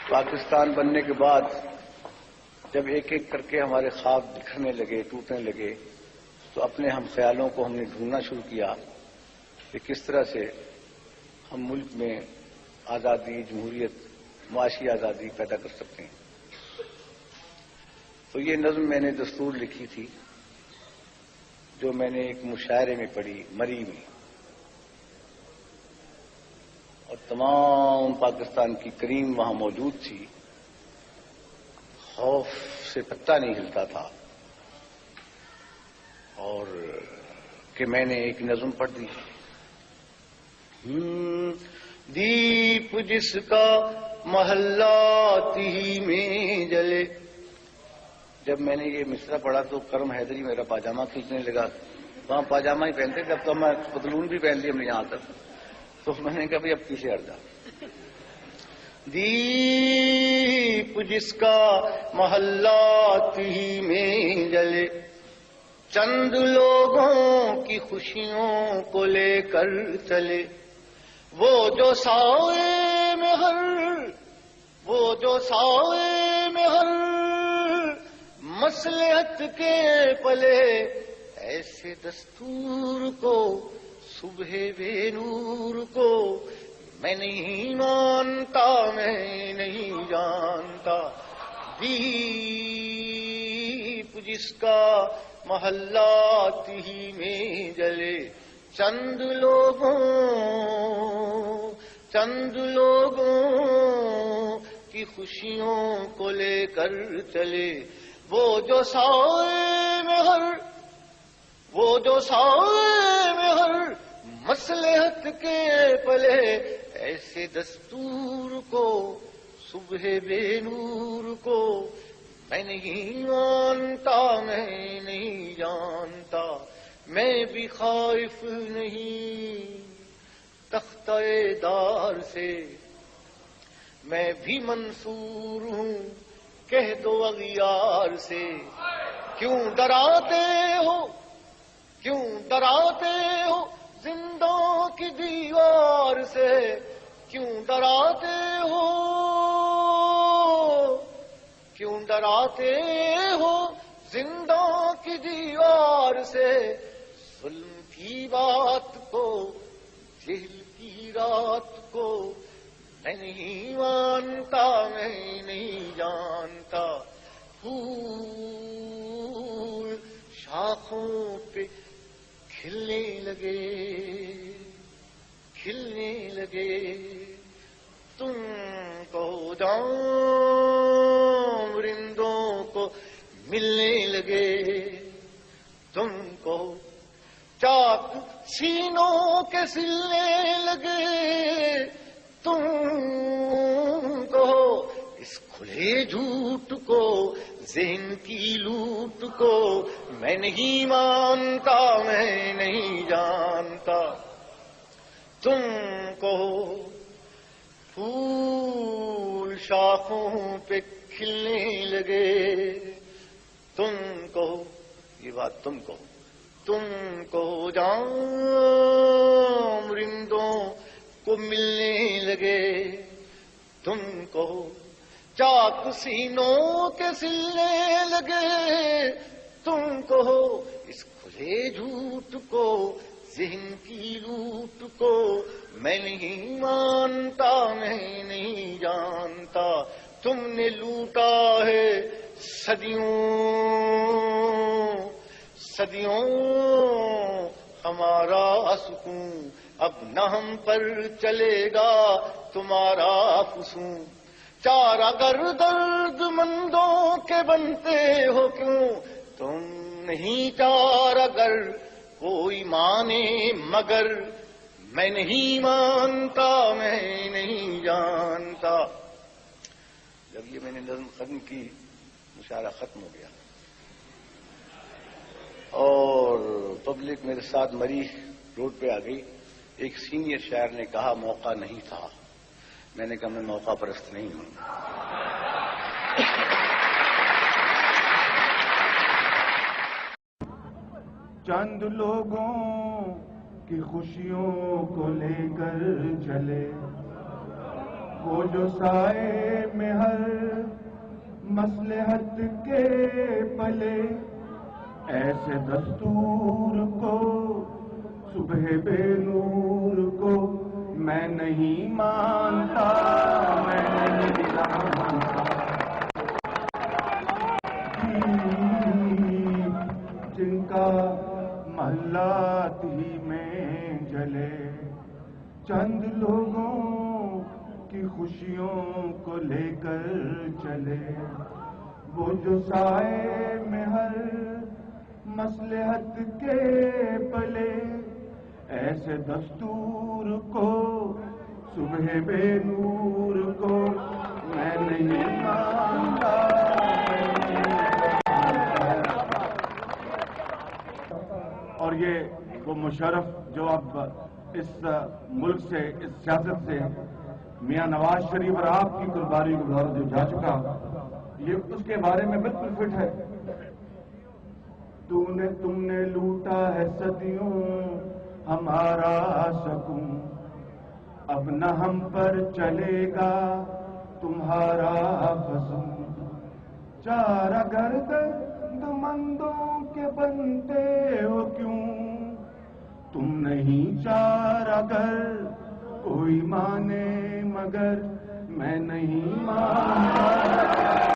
پاکستان بننے کے بعد جب ایک ایک کر کے ہمارے خواب بکھرنے لگے، ٹوٹنے لگے، تو اپنے ہم خیالوں کو ہم نے ڈھونڈنا شروع کیا کہ کس طرح سے ہم ملک میں آزادی، جمہوریت، معاشی آزادی پیدا کر سکتے ہیں۔ تو یہ نظم میں نے دستور لکھی تھی جو میں نے ایک مشاعرے میں پڑھی مری میں، اور تمام پاکستان کی کریم وہاں موجود تھی۔ خوف سے پتہ نہیں ہلتا تھا، اور کہ میں نے ایک نظم پڑھ دی، دیپ جس کا محلات ہی میں جلے۔ جب میں نے یہ مصرع پڑھا تو کرم حیدری میرا پاجامہ کھینچنے لگا۔ وہاں پاجامہ ہی پہنتے، جب تو میں پتلون بھی پہن لی ہم نے یہاں تک، تو میں نے کہا بھائی اب پیچھے ہٹ جا۔ دیپ جس کا محلات ہی میں جلے، چند لوگوں کی خوشیوں کو لے کر چلے، وہ جو سائے میں ہر مصلحت کے پلے، ایسے دستور کو صبح بے نور کو میں نہیں مانتا، میں نہیں جانتا۔ دیپ جس کا محلات ہی میں جلے، چند لوگوں کی خوشیوں کو لے کر چلے، وہ جو سائے میں ہر مصلحت کے پلے، ایسے دستور کو صبح بے نور کو میں نہیں مانتا، میں نہیں جانتا۔ میں بھی خائف نہیں تختہ دار سے، میں بھی منصور ہوں کہہ دو اغیار سے۔ کیوں ڈراتے ہو زندوں کی دیوار سے، کیوں ڈراتے ہو زندوں کی دیوار سے۔ ظلم کی بات کو، جہل کی رات کو میں نہیں مانتا، میں نہیں جانتا۔ پھول شاخوں پہ کھلنے لگے، تم کو جام رندوں کو ملنے لگے، تم کو چاک سینوں کے سلنے لگے، تم کو اس کھلے جھوٹ کو، ذہن کی لوٹ کو میں نہیں مانتا، میں نہیں جانتا۔ تم کو پھول شاخوں پہ کھلنے لگے، تم کو یہ بات تم کو جام رندوں کو ملنے لگے، تم کو چاک سینوں کے سلنے لگے، تم کو اس کھلے جھوٹ کو، ذہن کی لوٹ کو میں نہیں مانتا، میں نہیں جانتا۔ تم نے لوٹا ہے صدیوں ہمارا سکون، اب نہ ہم پر چلے گا تمہارا فسون۔ چار اگر درد مندوں کے بنتے ہو کیوں، تم نہیں چار اگر کوئی مانے مگر میں نہیں مانتا، میں نہیں جانتا۔ جب یہ میں نے نظم ختم کی، مشاعرہ ختم ہو گیا اور پبلک میرے ساتھ مری روڈ پہ آ گئی۔ ایک سینئر شاعر نے کہا موقع نہیں تھا، میں نے کہا میں موقع پرست نہیں ہوں۔ چند لوگوں کی خوشیوں کو لے کر چلے، وہ جو سائے میں ہر مصلحت کے پلے، ایسے دستور کو صبح بے نور کو میں نہیں مانتا، میں نہیں مانتا۔ جن کا محلات ہی میں جلے، چند لوگوں کی خوشیوں کو لے کر چلے، وہ جو سائے میں ہر مصلحت کے پلے، ایسے دستور کو صبح بے نور کو میں نہیں مانتا۔ اور یہ وہ مشرف جو اب اس ملک سے، اس سیاست سے میاں نواز شریف اور آپ کی قربانی گزار جو جا چکا، یہ اس کے بارے میں بالکل فٹ ہے۔ تم نے لوٹا ہے صدیوں ہمارا سکون، اب نہ ہم پر چلے گا تمہارا فسون، چارہ گرد مندوں کے بنتے ہو کیوں، تم نہیں چارہ گر کوئی مانے مگر میں نہیں مانتا۔